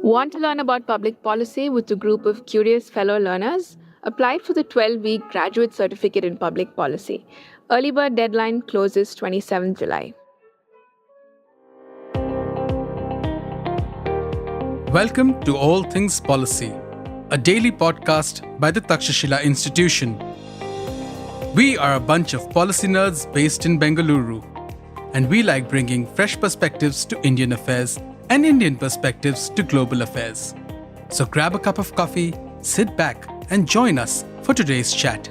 Want to learn about public policy with a group of curious fellow learners? Apply for the 12-week graduate certificate in public policy. Early bird deadline closes 27th July. Welcome to All Things Policy, a daily podcast by the Takshashila Institution. We are a bunch of policy nerds based in Bengaluru, and we like bringing fresh perspectives to Indian affairs and Indian perspectives to global affairs. So grab a cup of coffee, sit back, and join us for today's chat.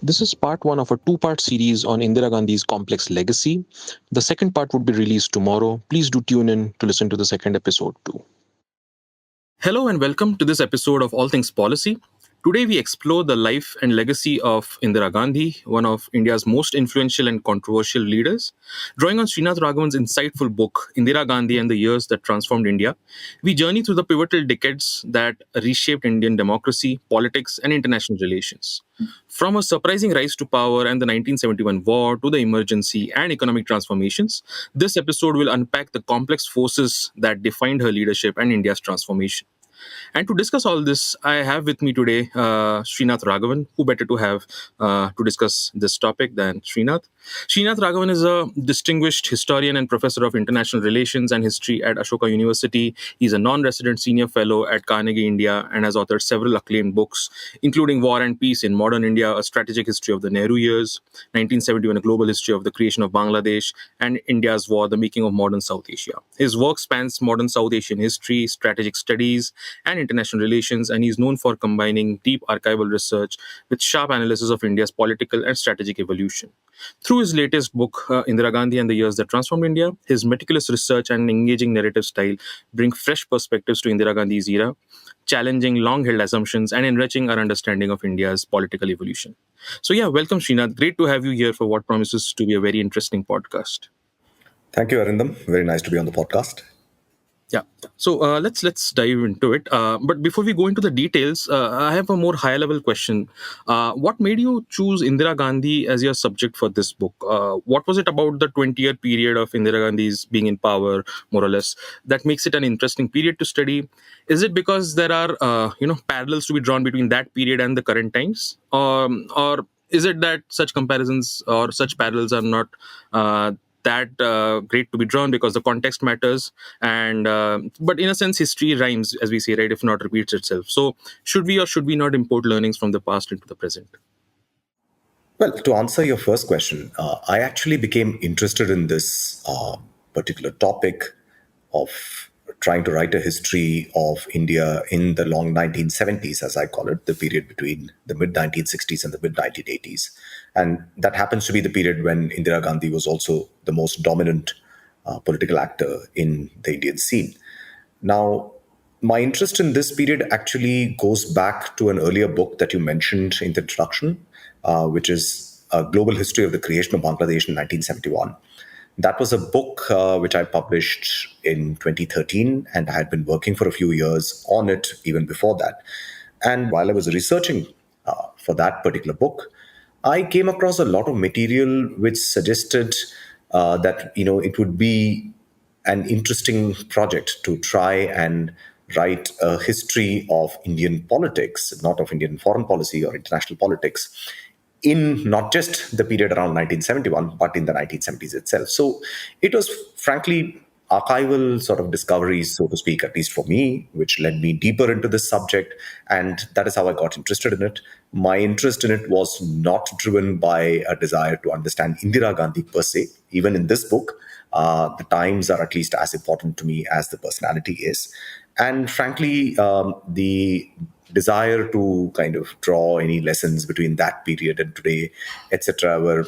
This is part one of a two-part series on Indira Gandhi's complex legacy. The second part would be released tomorrow. Please do tune in to listen to the second episode too. Hello and welcome to this episode of All Things Policy. Today we explore the life and legacy of Indira Gandhi, one of India's most influential and controversial leaders. Drawing on Srinath Raghavan's insightful book, Indira Gandhi and the Years That Transformed India, we journey through the pivotal decades that reshaped Indian democracy, politics, and international relations. From a surprising rise to power and the 1971 war to the emergency and economic transformations, this episode will unpack the complex forces that defined her leadership and India's transformation. And to discuss all this, I have with me today Srinath Raghavan. Who better to have to discuss this topic than Srinath? Srinath Raghavan is a distinguished historian and professor of international relations and history at Ashoka University. He's a non-resident senior fellow at Carnegie India and has authored several acclaimed books, including War and Peace in Modern India, A Strategic History of the Nehru Years, 1971, A Global History of the Creation of Bangladesh, and India's War, The Making of Modern South Asia. His work spans modern South Asian history, strategic studies, and international relations, and he's known for combining deep archival research with sharp analysis of India's political and strategic evolution. Through his latest book, Indira Gandhi and the Years That Transformed India, his meticulous research and engaging narrative style bring fresh perspectives to Indira Gandhi's era, challenging long-held assumptions and enriching our understanding of India's political evolution. So welcome Srinath. Great to have you here for what promises to be a very interesting podcast. Thank you, Arindam. Very nice to be on the podcast. Yeah. So let's dive into it. But before we go into the details, I have a more high-level question. What made you choose Indira Gandhi as your subject for this book? What was it about the 20-year period of Indira Gandhi's being in power, more or less, that makes it an interesting period to study? Is it because there are parallels to be drawn between that period and the current times, or is it that such comparisons or such parallels are not that great to be drawn because the context matters, and but in a sense history rhymes, as we say, right, if not repeats itself. So should we or should we not import learnings from the past into the present? Well, to answer your first question, I actually became interested in this particular topic of trying to write a history of India in the long 1970s, as I call it, the period between the mid-1960s and the mid-1980s. And that happens to be the period when Indira Gandhi was also the most dominant political actor in the Indian scene. Now, my interest in this period actually goes back to an earlier book that you mentioned in the introduction, which is A Global History of the Creation of Bangladesh in 1971. That was a book which I published in 2013, and I had been working for a few years on it even before that. And while I was researching for that particular book, I came across a lot of material which suggested that it would be an interesting project to try and write a history of Indian politics, not of Indian foreign policy or international politics, in not just the period around 1971, but in the 1970s itself. So it was frankly archival sort of discoveries, so to speak, at least for me, which led me deeper into this subject. And that is how I got interested in it. My interest in it was not driven by a desire to understand Indira Gandhi per se. Even in this book, the times are at least as important to me as the personality is. And frankly, the desire to kind of draw any lessons between that period and today, etc., were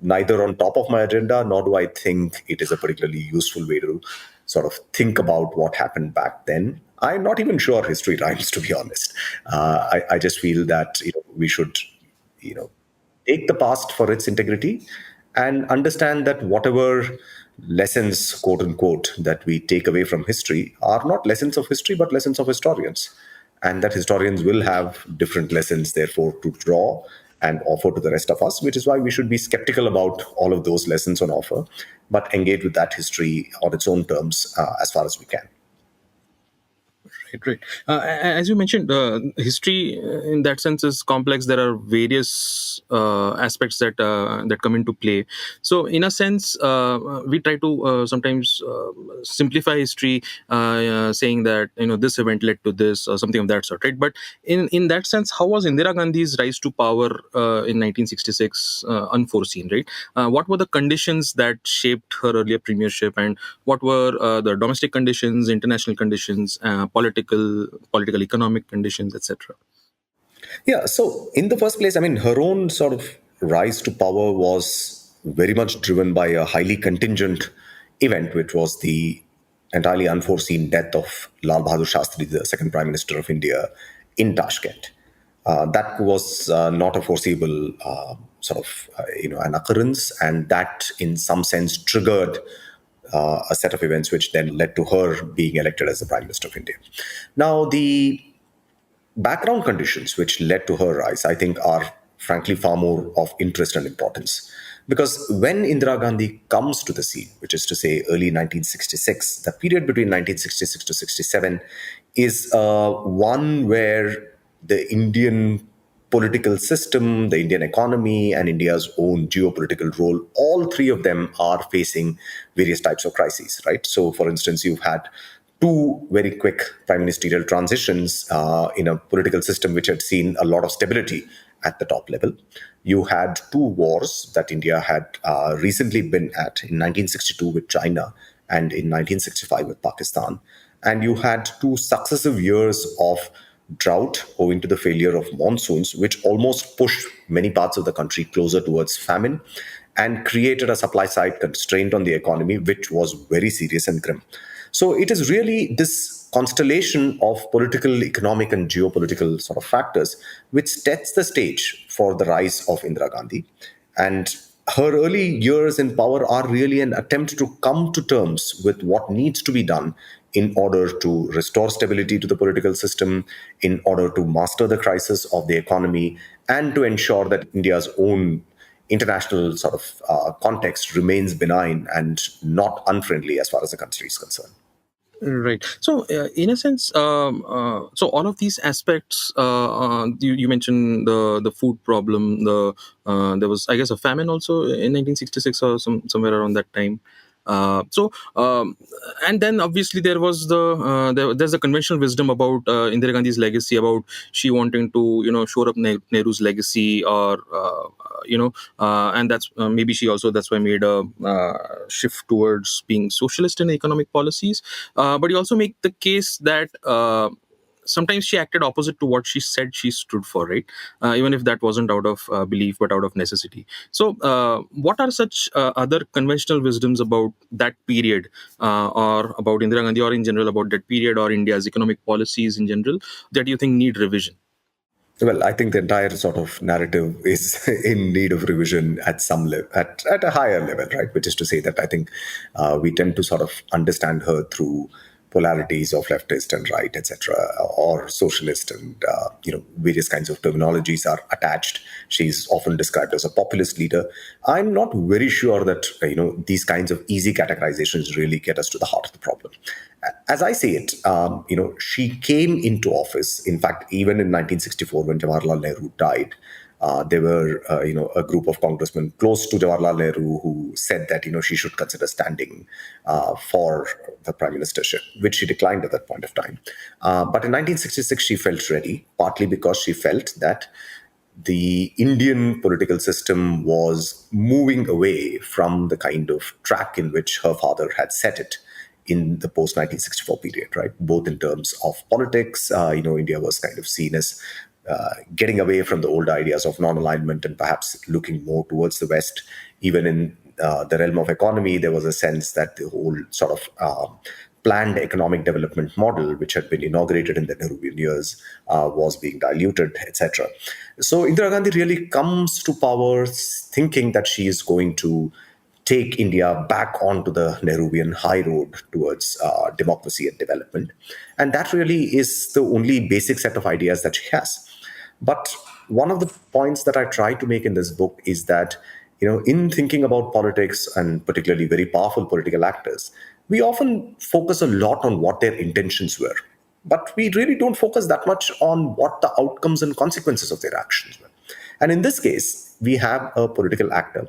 neither on top of my agenda, nor do I think it is a particularly useful way to sort of think about what happened back then. I'm not even sure history rhymes, to be honest. I just feel that we should take the past for its integrity and understand that whatever lessons, quote unquote, that we take away from history are not lessons of history, but lessons of historians. And that historians will have different lessons, therefore, to draw and offer to the rest of us, which is why we should be skeptical about all of those lessons on offer, but engage with that history on its own terms as far as we can. Right, right. As you mentioned, history in that sense is complex. There are various aspects that come into play. So, in a sense, we try to sometimes simplify history, saying that this event led to this or something of that sort, right? But in that sense, how was Indira Gandhi's rise to power in 1966 unforeseen, right? What were the conditions that shaped her earlier premiership, and what were the domestic conditions, international conditions, political, economic conditions, etc.? Yeah, so in the first place, I mean, her own sort of rise to power was very much driven by a highly contingent event, which was the entirely unforeseen death of Lal Bahadur Shastri, the second Prime Minister of India, in Tashkent. That was not a foreseeable an occurrence, and that, in some sense, triggered a set of events which then led to her being elected as the Prime Minister of India. Now, the background conditions which led to her rise, I think, are frankly far more of interest and importance. Because when Indira Gandhi comes to the scene, which is to say early 1966, the period between 1966 to 67 is one where the Indian political system, the Indian economy, and India's own geopolitical role, all three of them are facing various types of crises, right? So, for instance, you've had two very quick prime ministerial transitions in a political system which had seen a lot of stability at the top level. You had two wars that India had recently been at in 1962 with China and in 1965 with Pakistan. And you had two successive years of drought owing to the failure of monsoons, which almost pushed many parts of the country closer towards famine and created a supply side constraint on the economy, which was very serious and grim. So it is really this constellation of political, economic, and geopolitical sort of factors which sets the stage for the rise of Indira Gandhi. And her early years in power are really an attempt to come to terms with what needs to be done in order to restore stability to the political system, in order to master the crisis of the economy, and to ensure that India's own international sort of context remains benign and not unfriendly as far as the country is concerned. Right. So, in a sense, so all of these aspects, you mentioned the food problem. There was, I guess, a famine also in 1966 or somewhere around that time. And then obviously there was there's the conventional wisdom about Indira Gandhi's legacy, about she wanting to shore up Nehru's legacy, or and that's maybe she also, that's why, made a shift towards being socialist in economic policies. But you also make the case that sometimes she acted opposite to what she said she stood for, right? Even if that wasn't out of belief but out of necessity. So what are such other conventional wisdoms about that period, or about Indira Gandhi, or in general about that period, or India's economic policies in general, that you think need revision? Well, I think the entire sort of narrative is in need of revision at some level, at a higher level, right? Which is to say that I think we tend to sort of understand her through polarities of leftist and right, etc., or socialist, and various kinds of terminologies are attached. She's often described as a populist leader. I'm not very sure that these kinds of easy categorizations really get us to the heart of the problem. As I see it, she came into office. In fact, even in 1964, when Jawaharlal Nehru died, there were, a group of congressmen close to Jawaharlal Nehru who said that, she should consider standing for the prime ministership, which she declined at that point of time. But in 1966, she felt ready, partly because she felt that the Indian political system was moving away from the kind of track in which her father had set it in the post 1964 period, right? Both in terms of politics, India was kind of seen as getting away from the old ideas of non-alignment and perhaps looking more towards the West. Even in the realm of economy, there was a sense that the whole sort of planned economic development model, which had been inaugurated in the Nehruvian years, was being diluted, etc. So Indira Gandhi really comes to power thinking that she is going to take India back onto the Nehruvian high road towards democracy and development. And that really is the only basic set of ideas that she has. But one of the points that I try to make in this book is that, in thinking about politics and particularly very powerful political actors, we often focus a lot on what their intentions were. But we really don't focus that much on what the outcomes and consequences of their actions were. And in this case, we have a political actor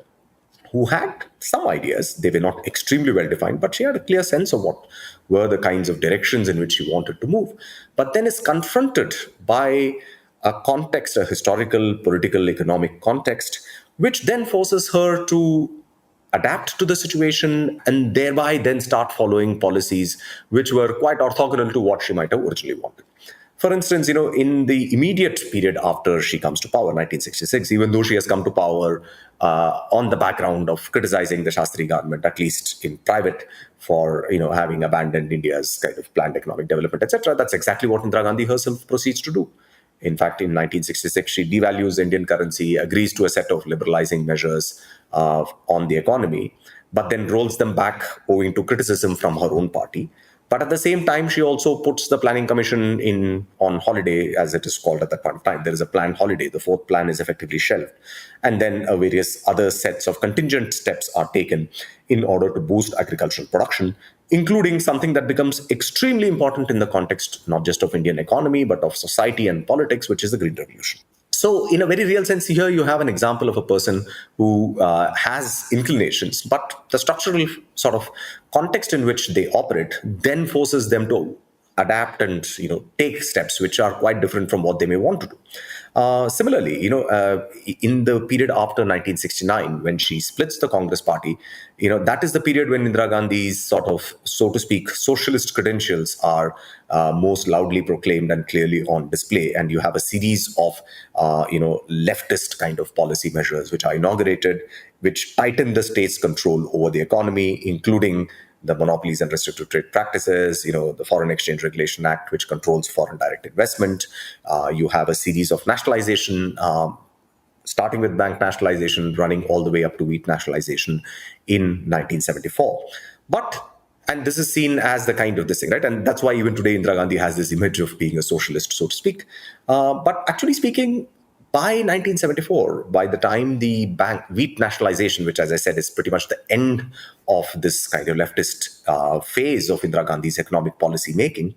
who had some ideas. They were not extremely well defined, but she had a clear sense of what were the kinds of directions in which she wanted to move. But then is confronted by a context, a historical, political, economic context, which then forces her to adapt to the situation and thereby then start following policies which were quite orthogonal to what she might have originally wanted. For instance, in the immediate period after she comes to power, 1966, even though she has come to power on the background of criticizing the Shastri government, at least in private, for having abandoned India's kind of planned economic development, etc., that's exactly what Indira Gandhi herself proceeds to do. In fact, in 1966, she devalues the Indian currency, agrees to a set of liberalizing measures on the economy, but then rolls them back owing to criticism from her own party. But at the same time, she also puts the Planning Commission on holiday, as it is called at that point of time. There is a planned holiday. The fourth plan is effectively shelved. And then various other sets of contingent steps are taken in order to boost agricultural production, including something that becomes extremely important in the context not just of Indian economy, but of society and politics, which is the Green Revolution. So, in a very real sense, here you have an example of a person who has inclinations, but the structural sort of context in which they operate then forces them to adapt and take steps which are quite different from what they may want to do. Similarly, in the period after 1969, when she splits the Congress party, that is the period when Indira Gandhi's sort of, so to speak, socialist credentials are most loudly proclaimed and clearly on display. And you have a series of, leftist kind of policy measures which are inaugurated, which tighten the state's control over the economy, including the monopolies and restrictive trade practices, the Foreign Exchange Regulation Act, which controls foreign direct investment. You have a series of nationalization, starting with bank nationalization, running all the way up to wheat nationalization in 1974. And this is seen as the kind of this thing, right? And that's why even today Indira Gandhi has this image of being a socialist, so to speak. But actually speaking, by 1974, by the time the wheat nationalization, which, as I said, is pretty much the end of this kind of leftist phase of Indira Gandhi's economic policy making,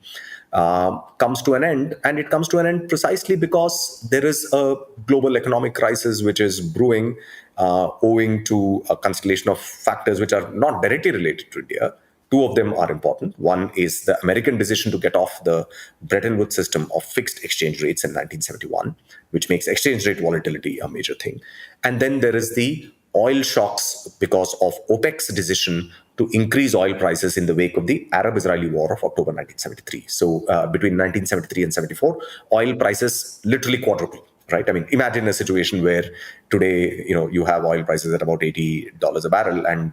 comes to an end. And it comes to an end precisely because there is a global economic crisis which is brewing, owing to a constellation of factors which are not directly related to India. Two of them are important. One is the American decision to get off the Bretton Woods system of fixed exchange rates in 1971, which makes exchange rate volatility a major thing. And then there is the oil shocks because of OPEC's decision to increase oil prices in the wake of the Arab-Israeli War of October 1973. So between 1973 and 74, oil prices literally quadrupled. Right? I mean, imagine a situation where today, you have oil prices at about $80 a barrel, and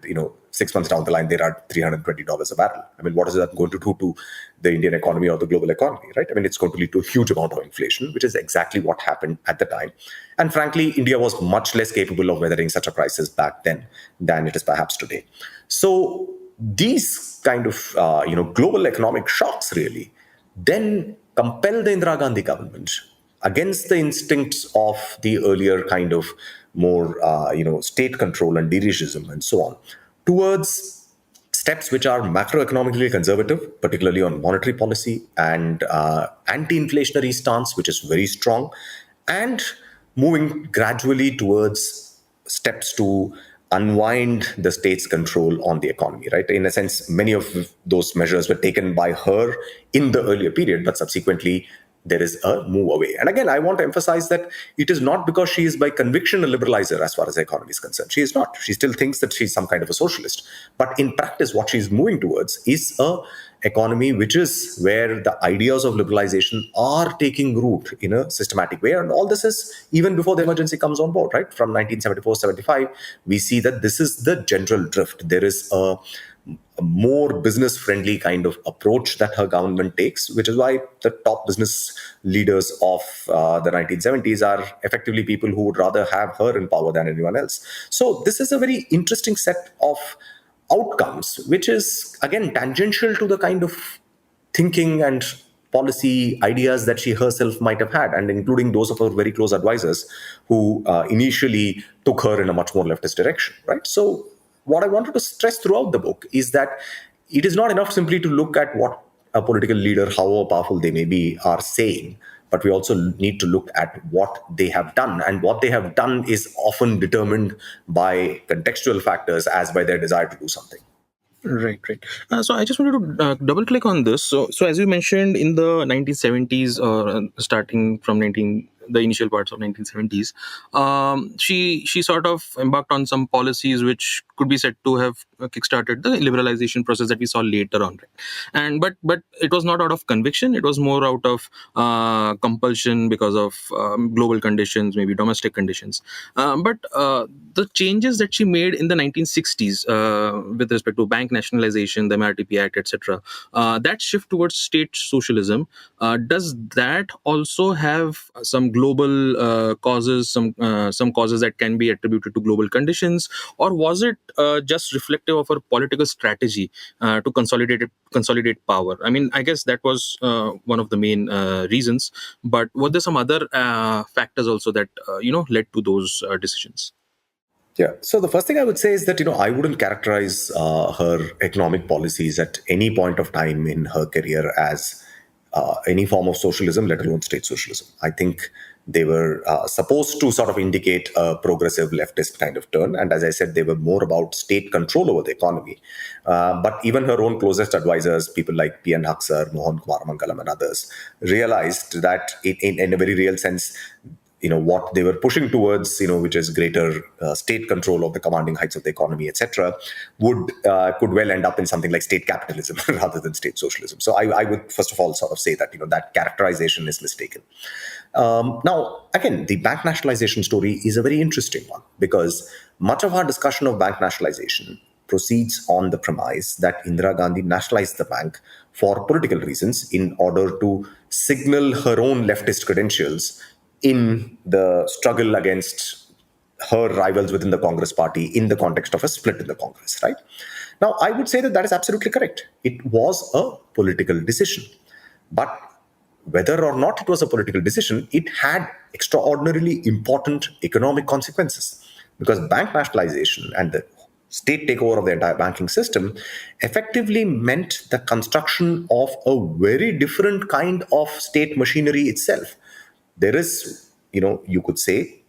6 months down the line, they're at $320 a barrel. I mean, what is that going to do to the Indian economy or the global economy, right? I mean, it's going to lead to a huge amount of inflation, which is exactly what happened at the time. And frankly, India was much less capable of weathering such a crisis back then than it is perhaps today. So these kind of, global economic shocks really then compel the Indira Gandhi government, against the instincts of the earlier kind of more, state control and dirigism and so on, towards steps which are macroeconomically conservative, particularly on monetary policy, and anti-inflationary stance, which is very strong, and moving gradually towards steps to unwind the state's control on the economy, right? In a sense, many of those measures were taken by her in the earlier period, but subsequently there is a move away. And again, I want to emphasize that it is not because she is by conviction a liberalizer as far as the economy is concerned. She is not. She still thinks that she's some kind of a socialist. But in practice, what she's moving towards is a economy which is where the ideas of liberalization are taking root in a systematic way. And all this is even before the emergency comes on board, right? From 1974-75, we see that this is the general drift. There is a more business-friendly kind of approach that her government takes, which is why the top business leaders of the 1970s are effectively people who would rather have her in power than anyone else. So this is a very interesting set of outcomes, which is, again, tangential to the kind of thinking and policy ideas that she herself might have had, and including those of her very close advisors who initially took her in a much more leftist direction, right? So what I wanted to stress throughout the book is that it is not enough simply to look at what a political leader, however powerful they may be, are saying, but we also need to look at what they have done. And what they have done is often determined by contextual factors as by their desire to do something. Right, right. So I just wanted to double click on this. So as you mentioned, in the 1970s, or starting from the initial parts of 1970s, she sort of embarked on some policies which could be said to have kickstarted the liberalization process that we saw later on. Right? And but it was not out of conviction; it was more out of compulsion because of global conditions, maybe domestic conditions. But the changes that she made in the 1960s with respect to bank nationalization, the MRTP Act, etc., that shift towards state socialism, does that also have some global causes, some causes that can be attributed to global conditions, or was it just reflective of her political strategy to consolidate power? I mean, I guess that was one of the main reasons, but were there some other factors also that led to those decisions? Yeah. So the first thing I would say is that, I wouldn't characterize her economic policies at any point of time in her career as any form of socialism, let alone state socialism. I think they were supposed to sort of indicate a progressive leftist kind of turn. And as I said, they were more about state control over the economy. But even her own closest advisors, people like P.N. Haksar, Mohan Kumar Mangalam, and others, realized that in a very real sense, what they were pushing towards, which is greater state control of the commanding heights of the economy, etc., could well end up in something like state capitalism rather than state socialism. So I would first of all sort of say that that characterization is mistaken. Now, again, the bank nationalization story is a very interesting one, because much of our discussion of bank nationalization proceeds on the premise that Indira Gandhi nationalized the bank for political reasons in order to signal her own leftist credentials in the struggle against her rivals within the Congress party in the context of a split in the Congress, right? Now, I would say that that is absolutely correct. It was a political decision. But whether or not it was a political decision, it had extraordinarily important economic consequences, because bank nationalization and the state takeover of the entire banking system effectively meant the construction of a very different kind of state machinery itself. There is, you could say,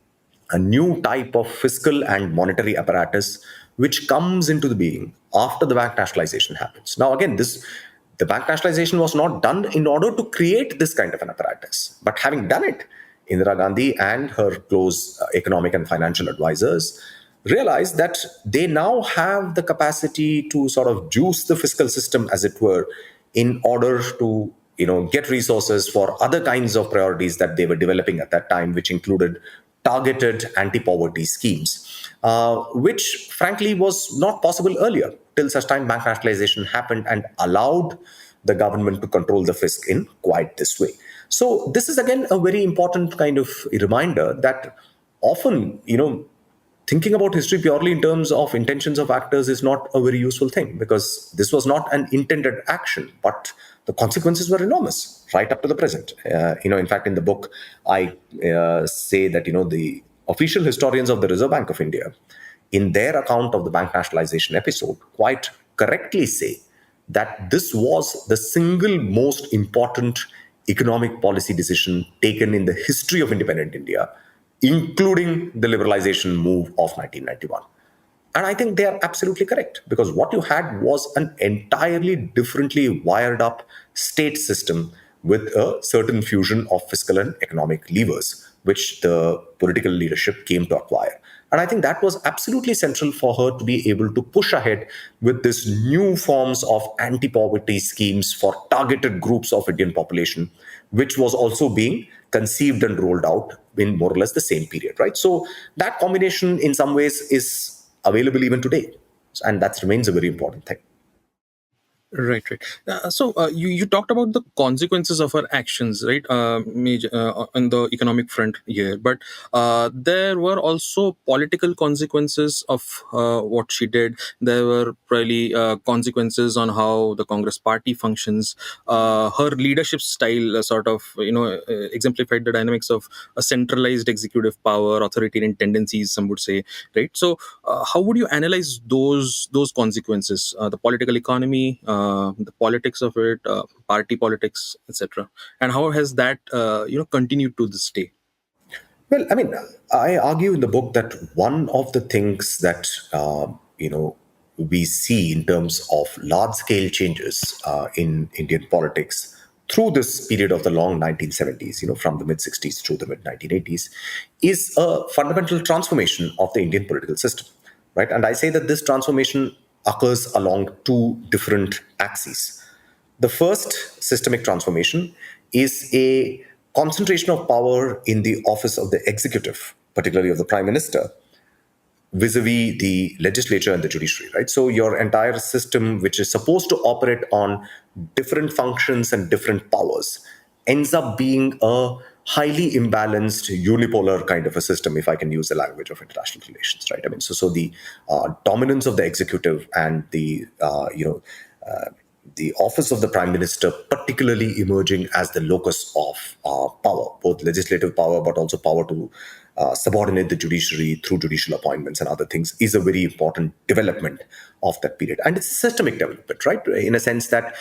a new type of fiscal and monetary apparatus which comes into the being after the bank nationalization happens. Now, again, the bank nationalization was not done in order to create this kind of an apparatus. But having done it, Indira Gandhi and her close economic and financial advisors realized that they now have the capacity to sort of juice the fiscal system, as it were, in order to get resources for other kinds of priorities that they were developing at that time, which included targeted anti-poverty schemes, which frankly was not possible earlier, till such time bank nationalization happened and allowed the government to control the fisc in quite this way. So this is again a very important kind of reminder that often, thinking about history purely in terms of intentions of actors is not a very useful thing, because this was not an intended action, but the consequences were enormous right up to the present. In fact, in the book, I say that, the official historians of the Reserve Bank of India, in their account of the bank nationalization episode, quite correctly say that this was the single most important economic policy decision taken in the history of independent India, including the liberalization move of 1991. And I think they are absolutely correct, because what you had was an entirely differently wired up state system with a certain fusion of fiscal and economic levers, which the political leadership came to acquire. And I think that was absolutely central for her to be able to push ahead with this new forms of anti-poverty schemes for targeted groups of Indian population, which was also being conceived and rolled out in more or less the same period, right? So that combination in some ways is available even today. And that remains a very important thing. Right, right. You talked about the consequences of her actions, right? Major on the economic front here, but there were also political consequences of what she did. There were probably consequences on how the Congress Party functions. Her leadership style, sort of, exemplified the dynamics of a centralized executive power, authoritarian tendencies, some would say, right? So, how would you analyze those consequences, the political economy, the politics of it, party politics, etc., and how has that continued to this day? Well, I mean, I argue in the book that one of the things that we see in terms of large-scale changes in Indian politics through this period of the long 1970s, from the mid 60s through the mid 1980s, is a fundamental transformation of the Indian political system, right? And I say that this transformation occurs along two different axes. The first systemic transformation is a concentration of power in the office of the executive, particularly of the prime minister, vis-a-vis the legislature and the judiciary, right? So your entire system, which is supposed to operate on different functions and different powers, ends up being a highly imbalanced unipolar kind of a system, if I can use the language of international relations, right? I mean, so the dominance of the executive and the office of the prime minister particularly emerging as the locus of power, both legislative power but also power to subordinate the judiciary through judicial appointments and other things, is a very important development of that period. And it's a systemic development, right? In a sense that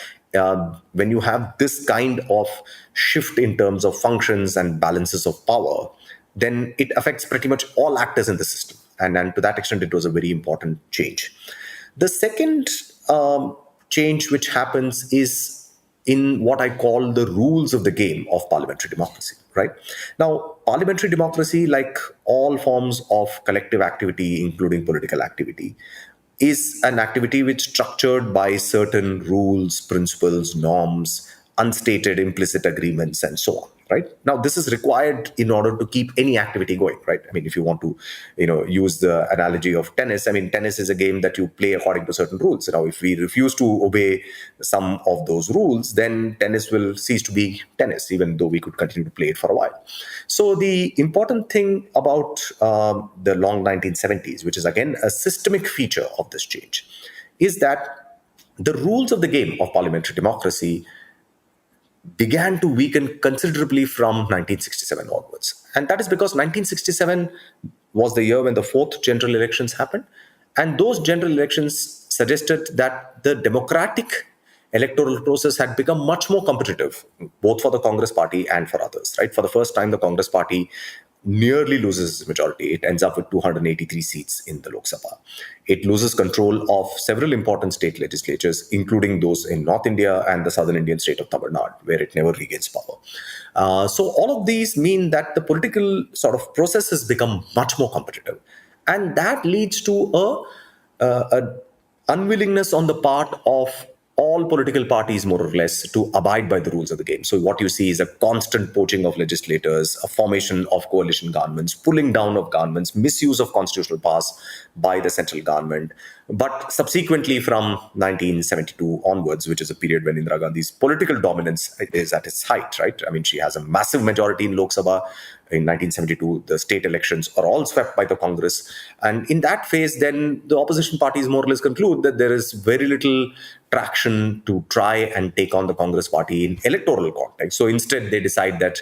when you have this kind of shift in terms of functions and balances of power, then it affects pretty much all actors in the system. And to that extent, it was a very important change. The second change which happens is in what I call the rules of the game of parliamentary democracy, right? Now, parliamentary democracy, like all forms of collective activity, including political activity, is an activity which is structured by certain rules, principles, norms, unstated implicit agreements, and so on, right? Now, this is required in order to keep any activity going, right? I mean, if you want to use the analogy of tennis, I mean, tennis is a game that you play according to certain rules. Now, if we refuse to obey some of those rules, then tennis will cease to be tennis, even though we could continue to play it for a while. So the important thing about the long 1970s, which is again a systemic feature of this change, is that the rules of the game of parliamentary democracy began to weaken considerably from 1967 onwards. And that is because 1967 was the year when the fourth general elections happened. And those general elections suggested that the democratic electoral process had become much more competitive, both for the Congress party and for others, right? For the first time, the Congress party nearly loses its majority. It ends up with 283 seats in the Lok Sabha. It loses control of several important state legislatures, including those in North India and the southern Indian state of Tamil Nadu, where it never regains power. So all of these mean that the political sort of process has become much more competitive. And that leads to a unwillingness on the part of all political parties, more or less, to abide by the rules of the game. So what you see is a constant poaching of legislators, a formation of coalition governments, pulling down of governments, misuse of constitutional powers by the central government. But subsequently, from 1972 onwards, which is a period when Indira Gandhi's political dominance is at its height, right? I mean, she has a massive majority in Lok Sabha. In 1972, the state elections are all swept by the Congress. And in that phase, then the opposition parties more or less conclude that there is very little traction to try and take on the Congress party in electoral context. So instead, they decide that,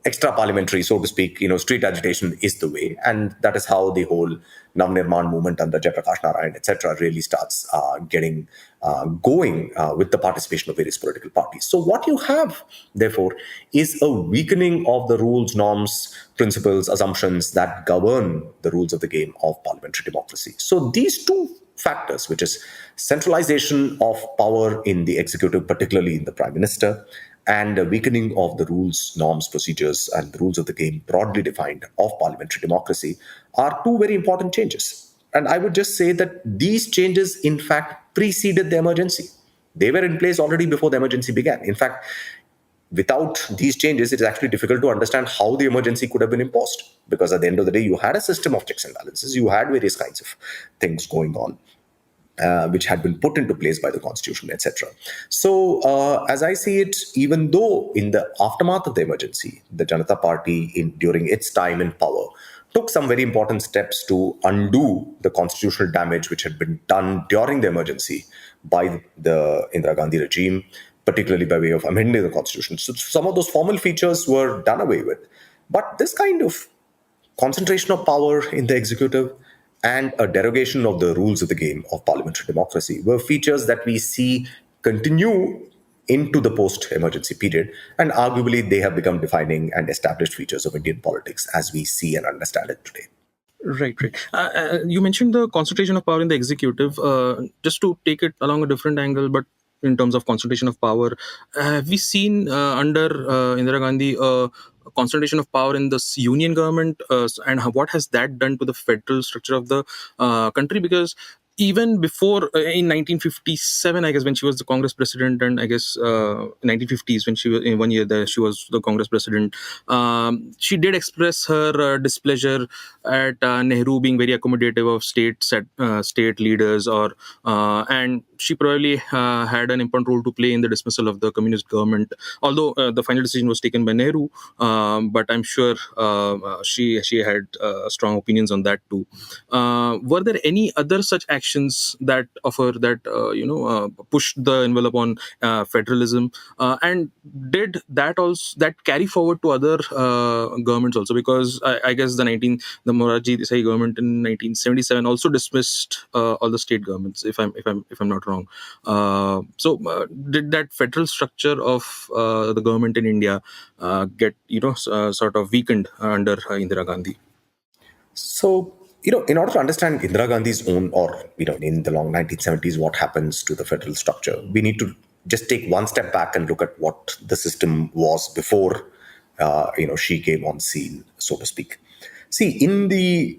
extra parliamentary, so to speak, street agitation is the way. And that is how the whole Navnirman movement under Jayaprakash Narayan, etc., really starts getting going with the participation of various political parties. So what you have, therefore, is a weakening of the rules, norms, principles, assumptions that govern the rules of the game of parliamentary democracy. So these two factors, which is centralization of power in the executive, particularly in the prime minister, and a weakening of the rules, norms, procedures, and the rules of the game broadly defined of parliamentary democracy, are two very important changes. And I would just say that these changes, in fact, preceded the emergency. They were in place already before the emergency began. In fact, without these changes, it is actually difficult to understand how the emergency could have been imposed. Because at the end of the day, you had a system of checks and balances. You had various kinds of things going on. which had been put into place by the constitution, etc. So, as I see it, even though in the aftermath of the emergency, the Janata Party, during its time in power, took some very important steps to undo the constitutional damage which had been done during the emergency by the Indira Gandhi regime, particularly by way of amending the constitution. So, some of those formal features were done away with. But this kind of concentration of power in the executive and a derogation of the rules of the game of parliamentary democracy were features that we see continue into the post-emergency period, and arguably they have become defining and established features of Indian politics as we see and understand it today. Right, right. You mentioned the concentration of power in the executive. Just to take it along a different angle, but in terms of concentration of power, have we seen under Indira Gandhi concentration of power in this union government, and what has that done to the federal structure of the country? Because even before in 1957, I guess, when she was the Congress president, and I guess 1950s when she was in 1 year there, she was the Congress president. She did express her displeasure at Nehru being very accommodative of state leaders, and she probably had an important role to play in the dismissal of the communist government. Although the final decision was taken by Nehru, but I'm sure she had strong opinions on that too. Were there any other such actions that pushed the envelope on federalism, and did that carry forward to other governments also? Because I guess the Morarji Desai government in 1977 also dismissed all the state governments, if I'm not wrong. Did that federal structure of the government in India get sort of weakened under Indira Gandhi? So, in order to understand Indira Gandhi's own, or, in the long 1970s, what happens to the federal structure, we need to just take one step back and look at what the system was before, she came on scene, so to speak. See, in the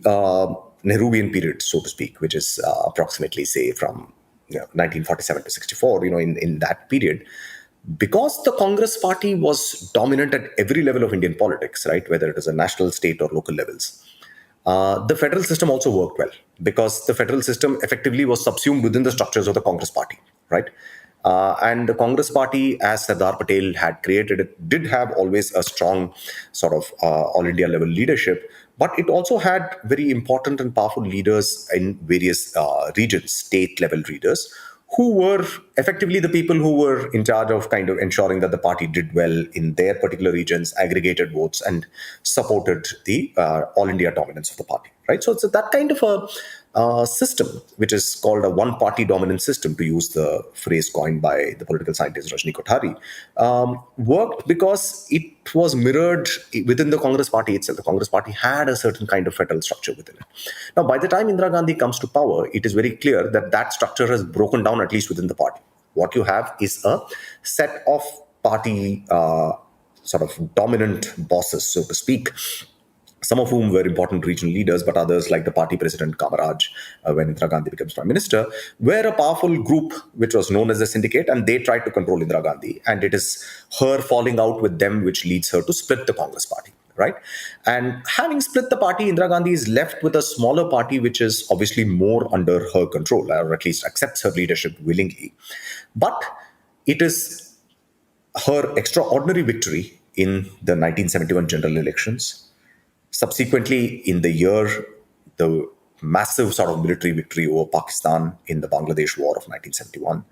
Nehruvian period, so to speak, which is approximately, say, from 1947 to 64, in that period, because the Congress party was dominant at every level of Indian politics, right, whether it is a national, state, or local levels, the federal system also worked well, because the federal system effectively was subsumed within the structures of the Congress party, right? And the Congress party, as Sardar Patel had created it, did have always a strong sort of all India level leadership, but it also had very important and powerful leaders in various regions, state level leaders, who were effectively the people who were in charge of kind of ensuring that the party did well in their particular regions, aggregated votes, and supported the all India dominance of the party, right? So it's that kind of a system, which is called a one-party dominant system, to use the phrase coined by the political scientist Rajni Kothari, worked because it was mirrored within the Congress party itself. The Congress party had a certain kind of federal structure within it. Now, by the time Indira Gandhi comes to power, it is very clear that that structure has broken down, at least within the party. What you have is a set of party sort of dominant bosses, so to speak, some of whom were important regional leaders, but others, like the party president Kamaraj, when Indira Gandhi becomes prime minister, were a powerful group which was known as the syndicate, and they tried to control Indira Gandhi. And it is her falling out with them which leads her to split the Congress party, right? And having split the party, Indira Gandhi is left with a smaller party which is obviously more under her control, or at least accepts her leadership willingly. But it is her extraordinary victory in the 1971 general elections. Subsequently, in the year, the massive sort of military victory over Pakistan in the Bangladesh War of 1971,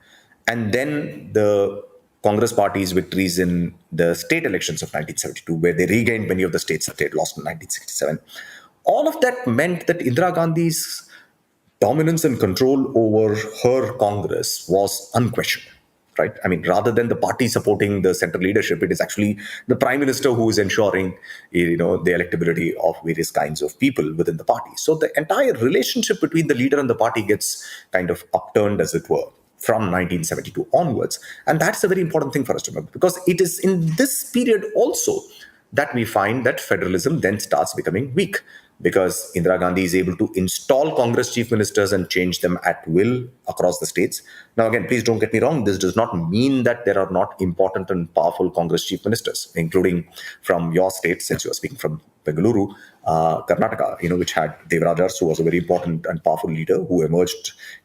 and then the Congress party's victories in the state elections of 1972, where they regained many of the states that they had lost in 1967. All of that meant that Indira Gandhi's dominance and control over her Congress was unquestioned. Right? I mean, rather than the party supporting the central leadership, it is actually the prime minister who is ensuring, the electability of various kinds of people within the party. So the entire relationship between the leader and the party gets kind of upturned, as it were, from 1972 onwards. And that's a very important thing for us to remember, because it is in this period also that we find that federalism then starts becoming weak, because Indira Gandhi is able to install Congress chief ministers and change them at will across the states. Now, again, please don't get me wrong. This does not mean that there are not important and powerful Congress chief ministers, including from your state, since you are speaking from Bengaluru, Karnataka, which had Devarajas, who was a very important and powerful leader who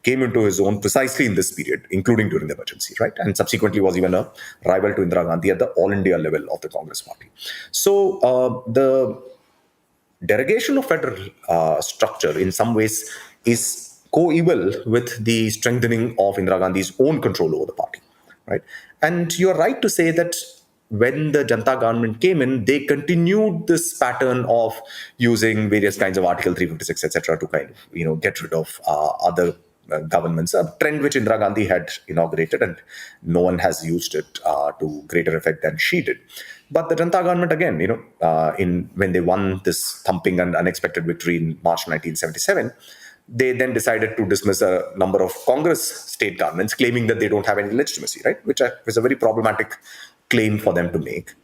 came into his own precisely in this period, including during the emergency, right? And subsequently was even a rival to Indira Gandhi at the all India level of the Congress party. So the derogation of federal structure in some ways is coeval with the strengthening of Indira Gandhi's own control over the party, right? And you're right to say that when the Janata government came in, they continued this pattern of using various kinds of Article 356, etc., to kind of get rid of other governments, a trend which Indira Gandhi had inaugurated, and no one has used it to greater effect than she did. But the Janata government, again, when they won this thumping and unexpected victory in March 1977, they then decided to dismiss a number of Congress state governments, claiming that they don't have any legitimacy, right? Which is a very problematic claim for them to make.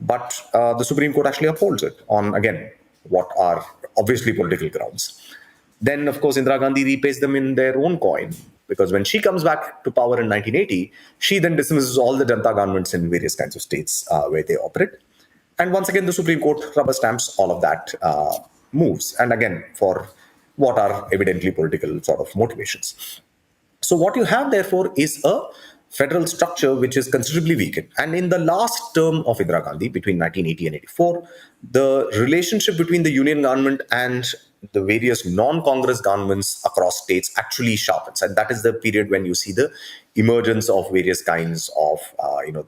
But the Supreme Court actually upholds it on, again, what are obviously political grounds. Then, of course, Indira Gandhi repays them in their own coin, because when she comes back to power in 1980, she then dismisses all the Janata governments in various kinds of states where they operate. And once again, the Supreme Court rubber stamps all of that moves. And again, for what are evidently political sort of motivations. So what you have, therefore, is a federal structure which is considerably weakened. And in the last term of Indira Gandhi, between 1980 and 84, the relationship between the union government and the various non-Congress governments across states actually sharpens. And that is the period when you see the emergence of various kinds of,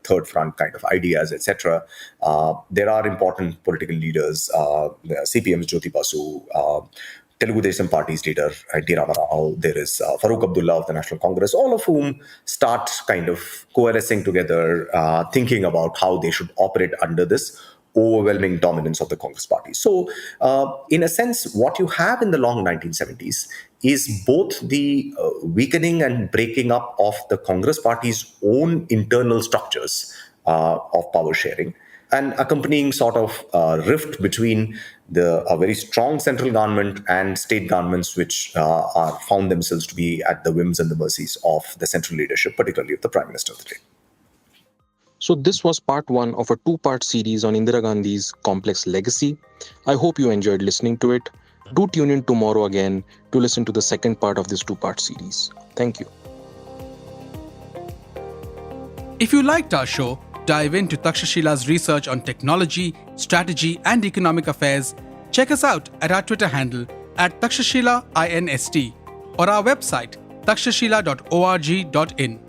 third front kind of ideas, etc. There are important political leaders, CPM's Jyoti Basu, Telugu Desam Party's leader, T. Ramarao, there is Farooq Abdullah of the National Congress, all of whom start kind of coalescing together, thinking about how they should operate under this overwhelming dominance of the Congress party. So, in a sense, what you have in the long 1970s is both the weakening and breaking up of the Congress party's own internal structures of power sharing, and accompanying sort of rift between a very strong central government and state governments, which are found themselves to be at the whims and the mercies of the central leadership, particularly of the Prime Minister of the day. So this was part one of a two-part series on Indira Gandhi's complex legacy. I hope you enjoyed listening to it. Do tune in tomorrow again to listen to the second part of this two-part series. Thank you. If you liked our show, dive into Takshashila's research on technology, strategy, and economic affairs. Check us out at our Twitter handle @TakshashilaINST or our website takshashila.org.in.